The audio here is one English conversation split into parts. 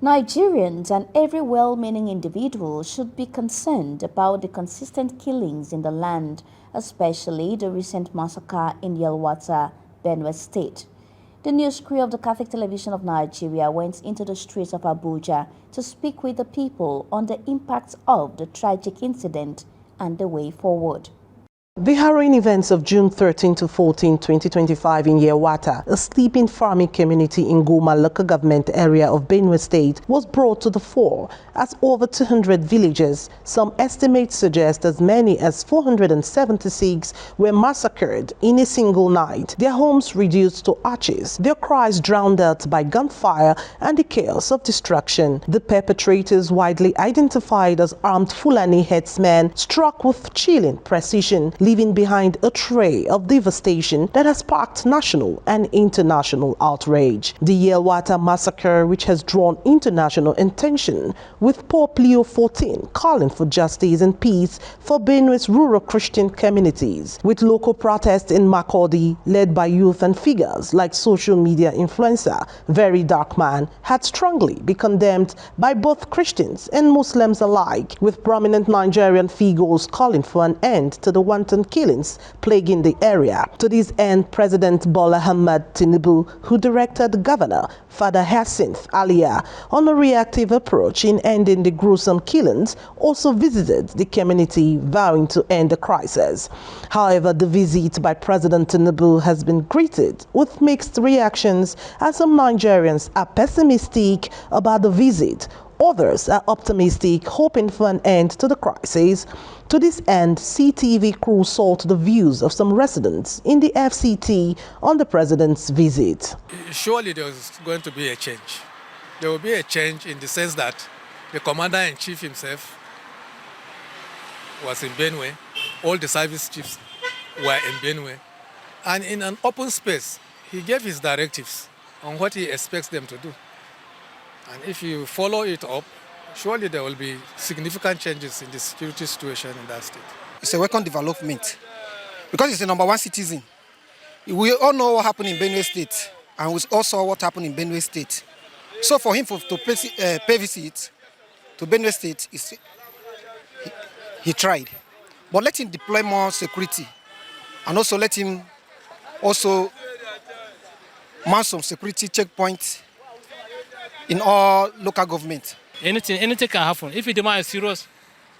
Nigerians and every well-meaning individual should be concerned about the consistent killings in the land, especially the recent massacre in Yelwata, Benue State. The news crew of the Catholic Television of Nigeria went into the streets of Abuja to speak with the people on the impact of the tragic incident and the way forward. The harrowing events of June 13 to 14, 2025 in Yewata, a sleeping farming community in Goma local government area of Benue State, was brought to the fore as over 200 villages, some estimates suggest as many as 476, were massacred in a single night, their homes reduced to ashes, their cries drowned out by gunfire and the chaos of destruction. The perpetrators, widely identified as armed Fulani headsmen, struck with chilling precision, leaving behind a trail of devastation that has sparked national and international outrage. The Yelwata massacre, which has drawn international attention, with Pope Leo XIV calling for justice and peace for Benue's rural Christian communities, with local protests in Makurdi led by youth and figures like social media influencer Very Dark Man, had strongly been condemned by both Christians and Muslims alike, with prominent Nigerian figures calling for an end to the wanton killings plaguing the area. To this end, President Bola Ahmed Tinubu, who directed the governor, Father Hyacinth Alia, on a reactive approach in ending the gruesome killings, also visited the community, vowing to end the crisis. However, the visit by President Tinubu has been greeted with mixed reactions, as some Nigerians are pessimistic about the visit. Others are optimistic, hoping for an end to the crisis. To this end, CTV crew sought the views of some residents in the FCT on the president's visit. Surely there is going to be a change. There will be a change in the sense that the commander-in-chief himself was in Benue, all the service chiefs were in Benue, and in an open space, he gave his directives on what he expects them to do. And if you follow it up, surely there will be significant changes in the security situation in that state. It's a welcome development because it's the number one citizen. We all know what happened in Benue State, and we also saw what happened in Benue State. So for him to pay visit to Benue State, he tried. But let him deploy more security, and also let him also mount some security checkpoints in all local government. Anything can happen. If the demand is serious,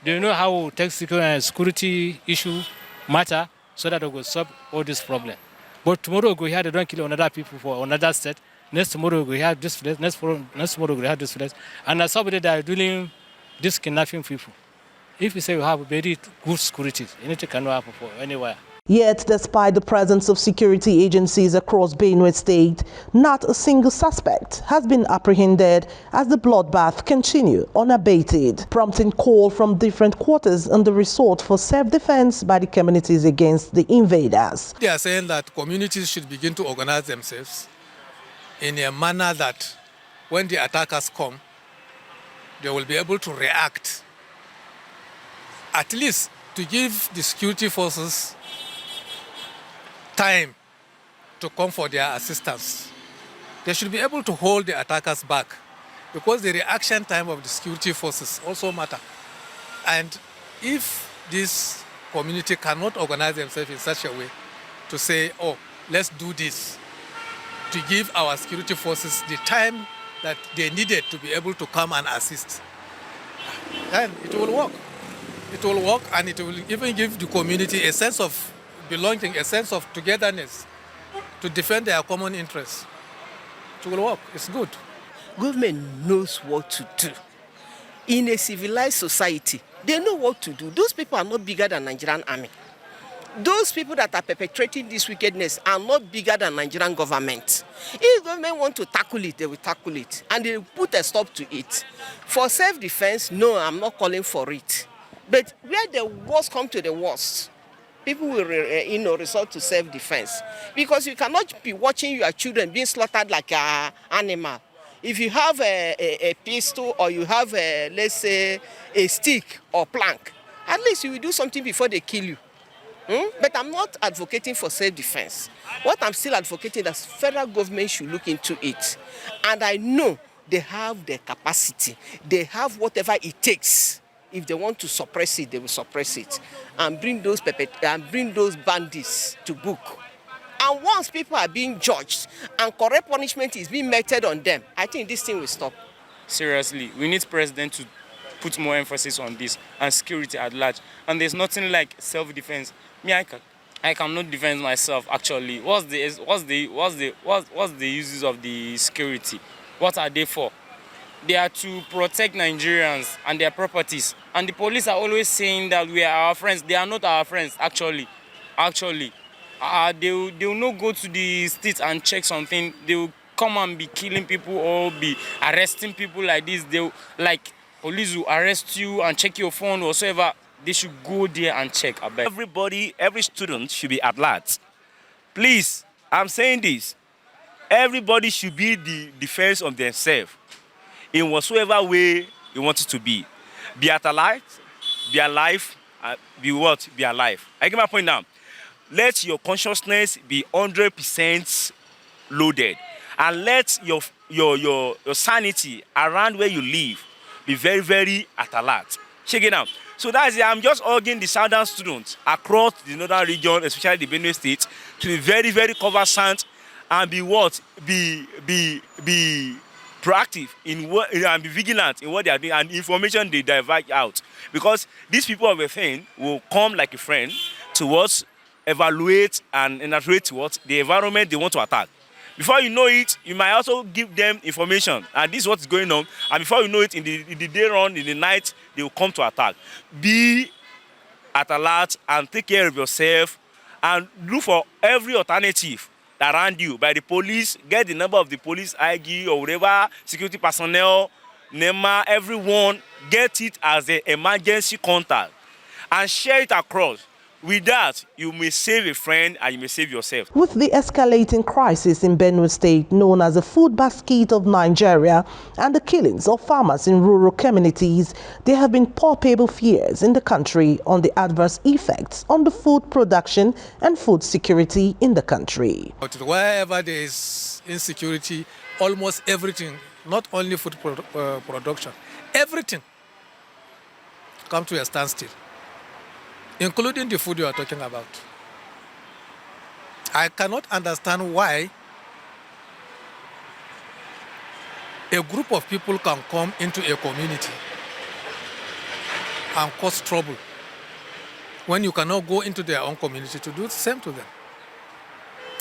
they know how to take security issue matter so that they will solve all this problem. But tomorrow we have they don't kill another people for another state. Next tomorrow we have this place. Next tomorrow we have this place. And as somebody that are doing this kidnapping people. If we say we have very good security, anything cannot happen for anywhere. Yet, despite the presence of security agencies across Benue State, not a single suspect has been apprehended as the bloodbath continues unabated, prompting call from different quarters on the resort for self-defense by the communities against the invaders. They are saying that communities should begin to organize themselves in a manner that when the attackers come, they will be able to react, at least to give the security forces time to come for their assistance. They should be able to hold the attackers back because the reaction time of the security forces also matter. And if this community cannot organize themselves in such a way to say, oh, let's do this, to give our security forces the time that they needed to be able to come and assist, then it will work. It will work, and it will even give the community a sense of belonging, a sense of togetherness to defend their common interests. It will work. It's good. Government knows what to do. In a civilized society, they know what to do. Those people are not bigger than Nigerian army. Those people that are perpetrating this wickedness are not bigger than Nigerian government. If government want to tackle it, they will tackle it, and they will put a stop to it. For self-defense, no, I'm not calling for it. But where the worst come to the worst, people will resort to self-defense, because you cannot be watching your children being slaughtered like an animal. If you have a pistol, or you have, let's say, a stick or plank, at least you will do something before they kill you. But I'm not advocating for self-defense. What I'm still advocating is that federal government should look into it. And I know they have the capacity, they have whatever it takes. If they want to suppress it, they will suppress it and bring those bandits to book. And once people are being judged and correct punishment is being meted on them, I think this thing will stop. Seriously, we need president to put more emphasis on this and security at large. And there's nothing like self-defense. Me, I cannot defend myself. Actually, what's the uses of the security? What are they for? They are to protect Nigerians and their properties. And the police are always saying that we are our friends. They are not our friends. They will not go to the streets and check something. They will come and be killing people or be arresting people like this. Police will arrest you and check your phone or whatsoever. They should go there and check. Everybody, every student should be at large. Please, I'm saying this. Everybody should be the defense of themselves in whatsoever way you want it to be. Be at alive, be alive, be what? Be alive. I get my point now. Let your consciousness be 100% loaded, and let your sanity around where you live be very, very at alert. Check it out. So that's it. I'm just urging the southern students across the northern region, especially the Benue state, to be very, very conversant and be what? Be proactive in what, and be vigilant in what they are doing, and information they divide out. Because these people of a thing will come like a friend to what? Evaluate and narrate what? The environment they want to attack. Before you know it, you might also give them information, and this is what's going on. And before you know it, in the day run, in the night, they will come to attack. Be at alert and take care of yourself, and look for every alternative around you by the police. Get the number of the police IG or whatever, security personnel, NEMA, everyone. Get it as an emergency contact and share it across. With that, you may save a friend and you may save yourself. With the escalating crisis in Benue State, known as the food basket of Nigeria, and the killings of farmers in rural communities, there have been palpable fears in the country on the adverse effects on the food production and food security in the country. But wherever there is insecurity, almost everything, not only food production, everything comes to a standstill, including the food you are talking about. I cannot understand why a group of people can come into a community and cause trouble when you cannot go into their own community to do the same to them.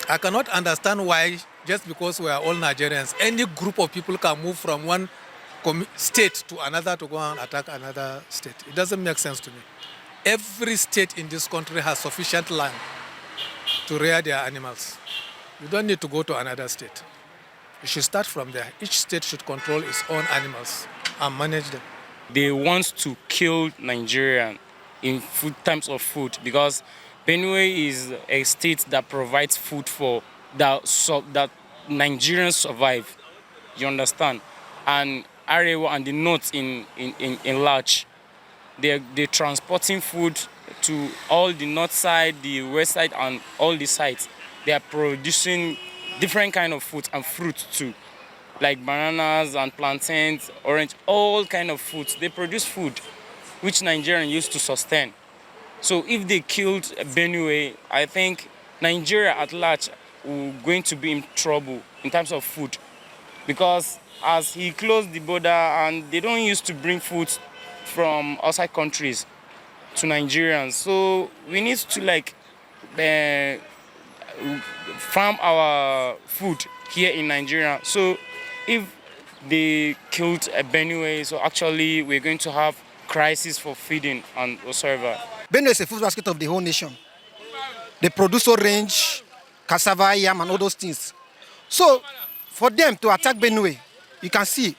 I cannot understand why, just because we are all Nigerians, any group of people can move from one state to another to go and attack another state. It doesn't make sense to me. Every state in this country has sufficient land to rear their animals. You don't need to go to another state. You should start from there. Each state should control its own animals and manage them. They want to kill Nigeria in terms of food, because Benue is a state that provides food for that Nigerians survive. You understand? And Arewa and the north in large. They're transporting food to all the north side, the west side, and all the sides. They are producing different kind of food and fruit too, like bananas and plantains, orange, all kind of fruits. They produce food which Nigerians used to sustain. So if they killed Benue, I think Nigeria at large will going to be in trouble in terms of food, because as he closed the border and they don't used to bring food from outside countries to Nigerians. So we need to farm our food here in Nigeria. So if they killed a Benue, so actually we're going to have crisis for feeding and whatsoever. Benue is a food basket of the whole nation. They produce orange, cassava, yam, and all those things. So for them to attack Benue, you can see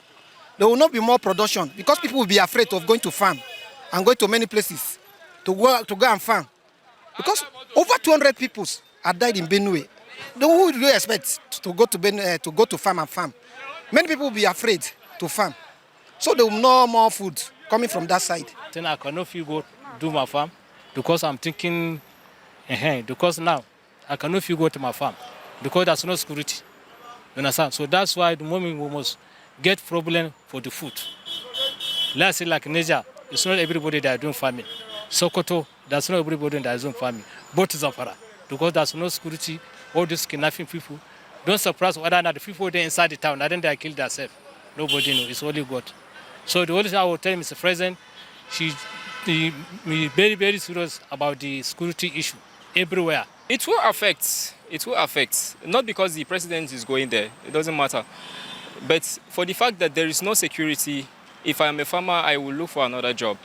there will not be more production, because people will be afraid of going to farm and going to many places to go and farm. Because over 200 people have died in Benue. Who do you expect to go to Benue, to go to farm and farm? Many people will be afraid to farm. So there will be no more food coming from that side. Then I cannot go do my farm because I'm thinking, because now I cannot go to my farm because there's no security. You understand? So that's why the moment we must get problem for the food. Let's say like Niger, it's not everybody that are doing farming. Sokoto, that's not everybody that is doing farming. Both Zamfara, because there's no security, all these kidnapping people. Don't surprise whether or not the people there inside the town, I think they killed themselves. Nobody knows, it's only God. So the only thing I will tell Mr. President, she very, very serious about the security issue everywhere. It will affect. It will affect. Not because the president is going there. It doesn't matter. But for the fact that there is no security, if I am a farmer, I will look for another job.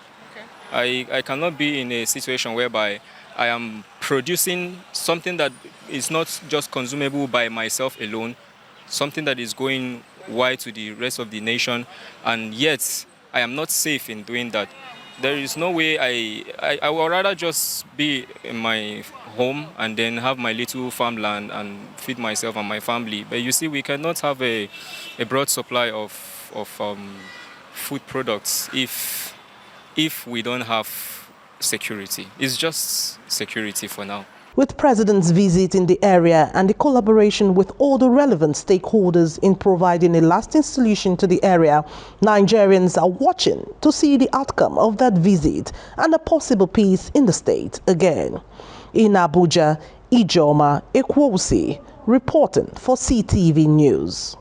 Okay. I cannot be in a situation whereby I am producing something that is not just consumable by myself alone, something that is going wide to the rest of the nation, and yet I am not safe in doing that. There is no way I would rather just be in my home and then have my little farmland and feed myself and my family. But you see, we cannot have a broad supply of food products if we don't have security. It's just security for now. With President's visit in the area and the collaboration with all the relevant stakeholders in providing a lasting solution to the area, Nigerians are watching to see the outcome of that visit and a possible peace in the state again. In Abuja, Ijoma Ekwosi reporting for CTV News.